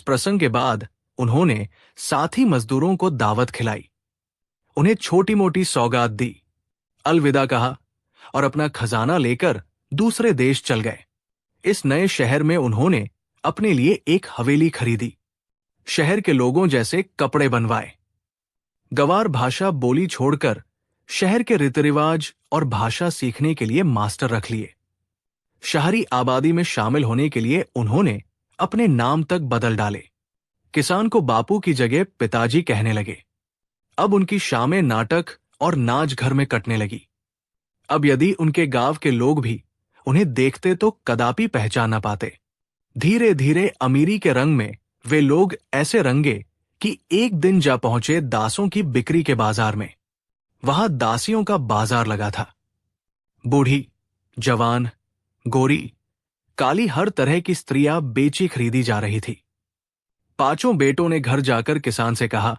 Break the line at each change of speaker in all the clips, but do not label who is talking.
प्रसंग के बाद उन्होंने साथी मजदूरों को दावत खिलाई, उन्हें छोटी मोटी सौगात दी, अलविदा कहा और अपना खजाना लेकर दूसरे देश चल गए। इस नए शहर में उन्होंने अपने लिए एक हवेली खरीदी, शहर के लोगों जैसे कपड़े बनवाए, गवार भाषा बोली छोड़कर शहर के रीति रिवाज और भाषा सीखने के लिए मास्टर रख लिए। शहरी आबादी में शामिल होने के लिए उन्होंने अपने नाम तक बदल डाले। किसान को बापू की जगह पिताजी कहने लगे। अब उनकी शामें नाटक और नाच घर में कटने लगी। अब यदि उनके गांव के लोग भी उन्हें देखते तो कदापि पहचान न पाते। धीरे धीरे अमीरी के रंग में वे लोग ऐसे रंगे कि एक दिन जा पहुंचे दासों की बिक्री के बाजार में। वहां दासियों का बाजार लगा था। बूढ़ी, जवान, गोरी, काली हर तरह की स्त्रियां बेची खरीदी जा रही थी। पांचों बेटों ने घर जाकर किसान से कहा,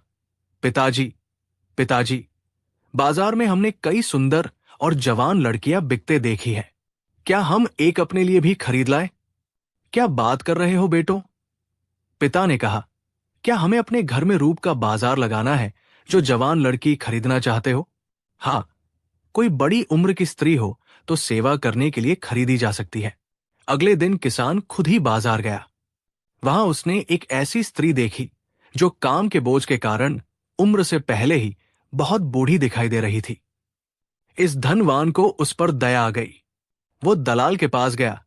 पिताजी, पिताजी, बाजार में हमने कई सुंदर और जवान लड़कियां बिकते देखी है। क्या हम एक अपने लिए भी खरीद लाए? क्या बात कर रहे हो बेटो? पिता ने कहा, क्या हमें अपने घर में रूप का बाजार लगाना है जो जवान लड़की खरीदना चाहते हो? हाँ, कोई बड़ी उम्र की स्त्री हो तो सेवा करने के लिए खरीदी जा सकती है। अगले दिन किसान खुद ही बाजार गया। वहां उसने एक ऐसी स्त्री देखी जो काम के बोझ के कारण उम्र से पहले ही बहुत बूढ़ी दिखाई दे रही थी। इस धनवान को उस पर दया आ गई। वो दलाल के पास गया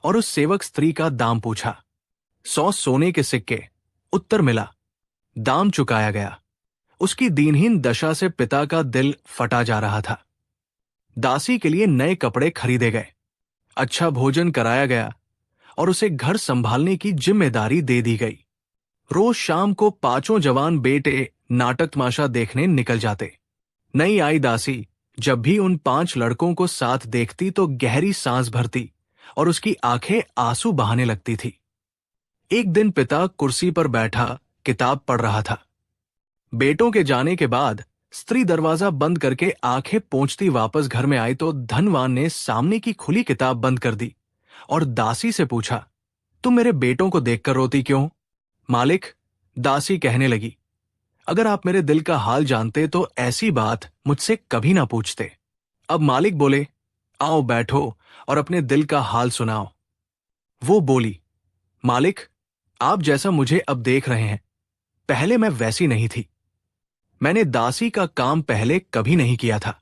और उस सेवक स्त्री का दाम पूछा। 100 सोने के सिक्के। उत्तर मिला। दाम चुकाया गया। उसकी दीनहीन दशा से पिता का दिल फटा जा रहा था। दासी के लिए नए कपड़े खरीदे गए, अच्छा भोजन कराया गया और उसे घर संभालने की जिम्मेदारी दे दी गई। रोज शाम को पांचों जवान बेटे नाटक तमाशा देखने निकल जाते। नई आई दासी जब भी उन 5 लड़कों को साथ देखती तो गहरी सांस भरती और उसकी आंखें आंसू बहाने लगती थी। एक दिन पिता कुर्सी पर बैठा किताब पढ़ रहा था। बेटों के जाने के बाद स्त्री दरवाजा बंद करके आंखें पोंछती वापस घर में आई तो धनवान ने सामने की खुली किताब बंद कर दी और दासी से पूछा, तुम मेरे बेटों को देखकर रोती क्यों? मालिक, दासी कहने लगी, अगर आप मेरे दिल का हाल जानते तो ऐसी बात मुझसे कभी ना पूछते। अब मालिक बोले, आओ बैठो और अपने दिल का हाल सुनाओ। वो बोली, मालिक, आप जैसा मुझे अब देख रहे हैं, पहले मैं वैसी नहीं थी। मैंने दासी का काम पहले कभी नहीं किया था।